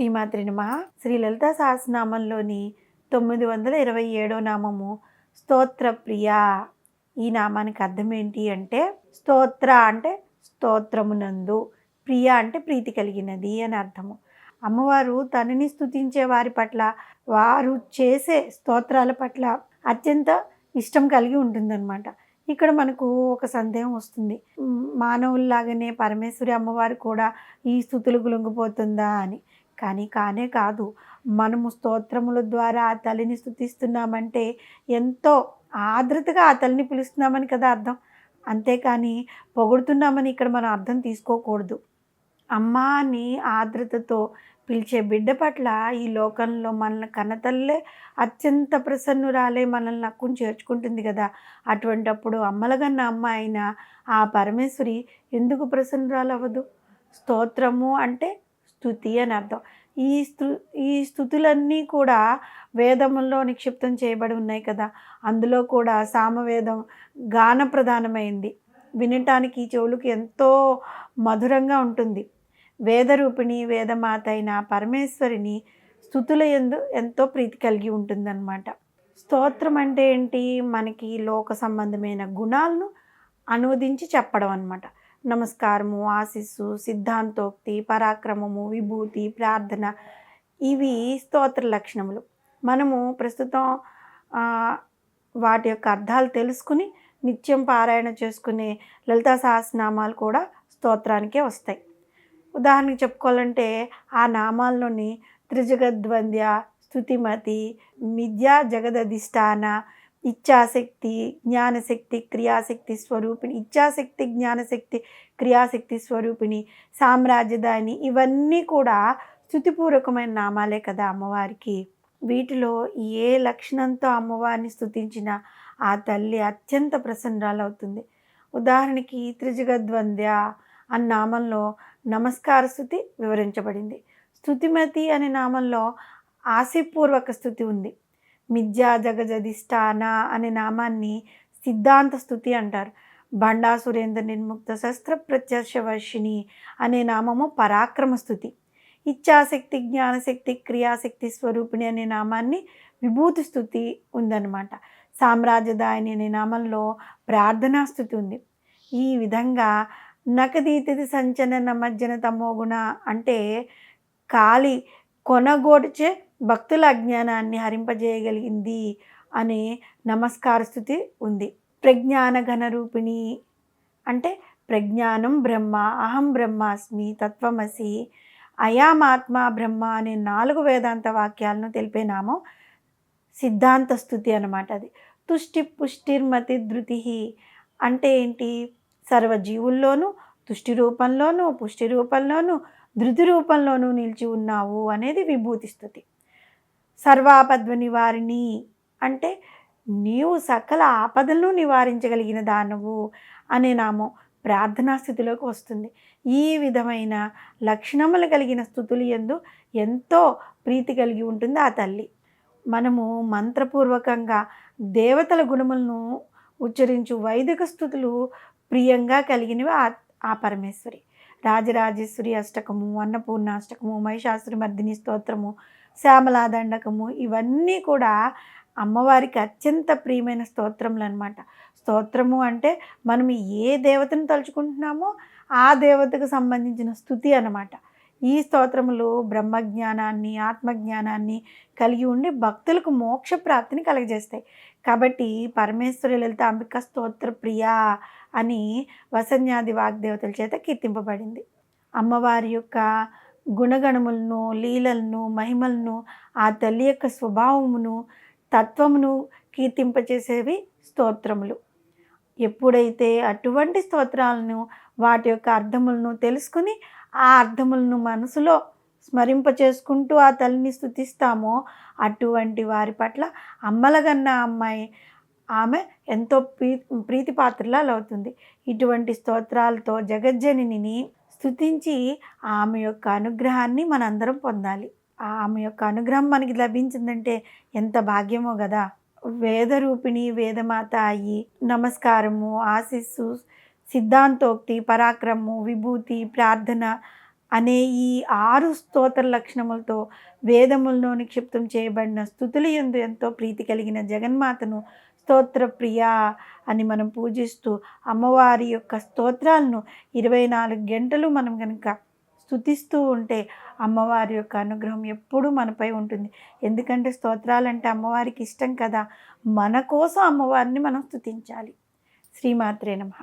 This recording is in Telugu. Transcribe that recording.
శ్రీమాత్రి నమః. శ్రీ లలితా సహస్రనామంలోని 927 నామము స్తోత్ర ప్రియ. ఈ నామానికి అర్థం ఏంటి అంటే, స్తోత్ర అంటే స్తోత్రమునందు, ప్రియ అంటే ప్రీతి కలిగినది అని అర్థము. అమ్మవారు తనని స్తుతించే వారి పట్ల, వారు చేసే స్తోత్రాల పట్ల అత్యంత ఇష్టం కలిగి ఉంటుందన్నమాట. ఇక్కడ మనకు ఒక సందేహం వస్తుంది, మానవుల్లాగానే పరమేశ్వరి అమ్మవారు కూడా ఈ స్తుతులకు లొంగిపోతుందా అని. కానీ కానే కాదు. మనము స్తోత్రముల ద్వారా ఆ తల్లిని స్తుతిస్తున్నామంటే ఎంతో ఆర్ద్రతగా ఆ తల్లిని పిలుస్తున్నామని కదా అర్థం. అంతేకాని పొగుడుతున్నామని ఇక్కడ మనం అర్థం తీసుకోకూడదు. అమ్మా అని ఆర్ద్రతతో పిలిచే బిడ్డ పట్ల ఈ లోకంలో మనల్ని కన్నతల్లే అత్యంత ప్రసన్నురాలే మనల్ని హక్కును చేర్చుకుంటుంది కదా. అటువంటప్పుడు అమ్మలగన్న అమ్మ అయిన ఆ పరమేశ్వరి ఎందుకు ప్రసన్నురాలవ్వదు? స్తోత్రము అంటే స్తుతి అని అర్థం. ఈ స్తుతులన్నీ కూడా వేదముల్లో నిక్షిప్తం చేయబడి ఉన్నాయి కదా. అందులో కూడా సామవేదం గాన ప్రధానమైంది. వినటానికి చెవులకు ఎంతో మధురంగా ఉంటుంది. వేదరూపిణి వేదమాత అయిన పరమేశ్వరిని స్తుతుల యందు ఎంతో ప్రీతి కలిగి ఉంటుందన్నమాట. స్తోత్రం అంటే ఏంటి? మనకి లోక సంబంధమైన గుణాలను అనువదించి చెప్పడం అన్నమాట. నమస్కారము, ఆశీస్సు, సిద్ధాంతోక్తి, పరాక్రమము, విభూతి, ప్రార్థన, ఇవి స్తోత్ర లక్షణములు. మనము ప్రస్తుతం వాటి యొక్క అర్థాలు తెలుసుకుని నిత్యం పారాయణ చేసుకునే లలితా సహస్రనామాలు కూడా స్తోత్రానికే వస్తాయి. ఉదాహరణకి చెప్పుకోవాలంటే ఆ నామాల్లోని త్రిజగద్వంద్య, స్తుతిమతి, మిథ్యా జగదధిష్టాన, ఇచ్ఛాశక్తి, జ్ఞానశక్తి, క్రియాశక్తి స్వరూపిణి, ఇచ్ఛాశక్తి, జ్ఞానశక్తి, క్రియాశక్తి స్వరూపిణి, సామ్రాజ్యదాయిని, ఇవన్నీ కూడా స్తుతిపూర్వకమైన నామాలే కదా అమ్మవారికి. వీటిలో ఏ లక్షణంతో అమ్మవారిని స్తుతించినా ఆ తల్లి అత్యంత ప్రసన్నురాలవుతుంది. ఉదాహరణకి త్రిజగద్వంద్య అన్న నామంలో నమస్కార స్తుతి వివరించబడింది. స్తుతిమతి అనే నామంలో ఆశీపూర్వక స్తుతి ఉంది. మిథ్యా జగదధిష్టాన అనే నామాన్ని సిద్ధాంత స్తుతి అంటారు. భండాసురేంద్ర నిర్ముక్త శస్త్ర ప్రత్యక్షవర్షిణి అనే నామము పరాక్రమ స్తుతి. ఇచ్ఛాశక్తి, జ్ఞానశక్తి, క్రియాశక్తి స్వరూపిణి అనే నామాన్ని విభూతి స్తుతి ఉందన్నమాట. సామ్రాజ్యదాయిని అనే నామంలో ప్రార్థనా స్తుతి ఉంది. ఈ విధంగా నకదీతిథి సంచన నమజ్జన తమోగుణ అంటే కాలి కొనగోడ్చే భక్తుల అజ్ఞానాన్ని హరింపజేయగలిగింది అనే నమస్కార స్థుతి ఉంది. ప్రజ్ఞాన ఘన రూపిణి అంటే ప్రజ్ఞానం బ్రహ్మ, అహం బ్రహ్మాస్మి, తత్వమసి, అయామాత్మ బ్రహ్మ అనే 4 వేదాంత వాక్యాలను తెలిపే నామం సిద్ధాంత స్థుతి అన్నమాట. అది తుష్టి పుష్టిర్మతి ధృతి అంటే ఏంటి? సర్వజీవుల్లోనూ తుష్టి రూపంలోనూ, పుష్టి రూపంలోనూ, ధృతి రూపంలోనూ నిలిచి ఉన్నావు అనేది విభూతి స్థుతి. సర్వాపద్వ నివారిణి అంటే నీవు సకల ఆపదలను నివారించగలిగిన దానవు అనే నామం ప్రార్థనా స్థితిలోకి వస్తుంది. ఈ విధమైన లక్షణములు కలిగిన స్థుతులు యందు ఎంతో ప్రీతి కలిగి ఉంటుంది ఆ తల్లి. మనము మంత్రపూర్వకంగా దేవతల గుణములను ఉచ్చరించు వైదిక స్థుతులు ప్రియంగా కలిగినవి ఆ పరమేశ్వరి. రాజరాజేశ్వరి అష్టకము, అన్నపూర్ణాష్టకము, మహిషాసురి మర్దిని స్తోత్రము, శ్యామలాదండకము, ఇవన్నీ కూడా అమ్మవారికి అత్యంత ప్రియమైన స్తోత్రములు అన్నమాట. స్తోత్రము అంటే మనం ఏ దేవతను తలుచుకుంటున్నామో ఆ దేవతకు సంబంధించిన స్తుతి అన్నమాట. ఈ స్తోత్రములు బ్రహ్మజ్ఞానాన్ని, ఆత్మజ్ఞానాన్ని కలిగి ఉండి భక్తులకు మోక్ష ప్రాప్తిని కలగజేస్తాయి. కాబట్టి పరమేశ్వరి లలిత అంబిక స్తోత్ర ప్రియ అని వసన్యాది వాగ్దేవతల చేత కీర్తింపబడింది. అమ్మవారి యొక్క గుణగణములను, లీలలను, మహిమలను, ఆ తల్లి యొక్క స్వభావమును, తత్వమును కీర్తింపచేసేవి స్తోత్రములు. ఎప్పుడైతే అటువంటి స్తోత్రాలను, వాటి యొక్క అర్థములను తెలుసుకుని ఆ అర్థములను మనసులో స్మరింప చేసుకుంటూ ఆ తల్లిని స్తుతిస్తామో అటువంటి వారి పట్ల అమ్మలగన్న అమ్మాయి ఆమె ఎంతో ప్రీతిపాత్రలాలు అవుతుంది. ఇటువంటి స్తోత్రాలతో జగజ్జననిని స్తుతించి ఆమె యొక్క అనుగ్రహాన్ని మనందరం పొందాలి. ఆమె యొక్క అనుగ్రహం మనకి లభించిందంటే ఎంత భాగ్యమో కదా. వేదరూపిణి వేదమాత అయ్యి నమస్కారము, ఆశీస్సు, సిద్ధాంతోక్తి, పరాక్రమము, విభూతి, ప్రార్థన అనే ఈ 6 స్తోత్ర లక్షణములతో వేదములలో నిక్షిప్తం చేయబడిన స్తుతుల యందు ఎంతో ప్రీతి కలిగిన జగన్మాతను స్తోత్ర ప్రియా అని మనం పూజిస్తూ అమ్మవారి యొక్క స్తోత్రాలను 24 గంటలు మనం కనుక స్తుతిస్తూ ఉంటే అమ్మవారి యొక్క అనుగ్రహం ఎప్పుడూ మనపై ఉంటుంది. ఎందుకంటే స్తోత్రాలంటే అమ్మవారికి ఇష్టం కదా. మన కోసం అమ్మవారిని మనం స్తుతించాలి. శ్రీమాత్రే నమః.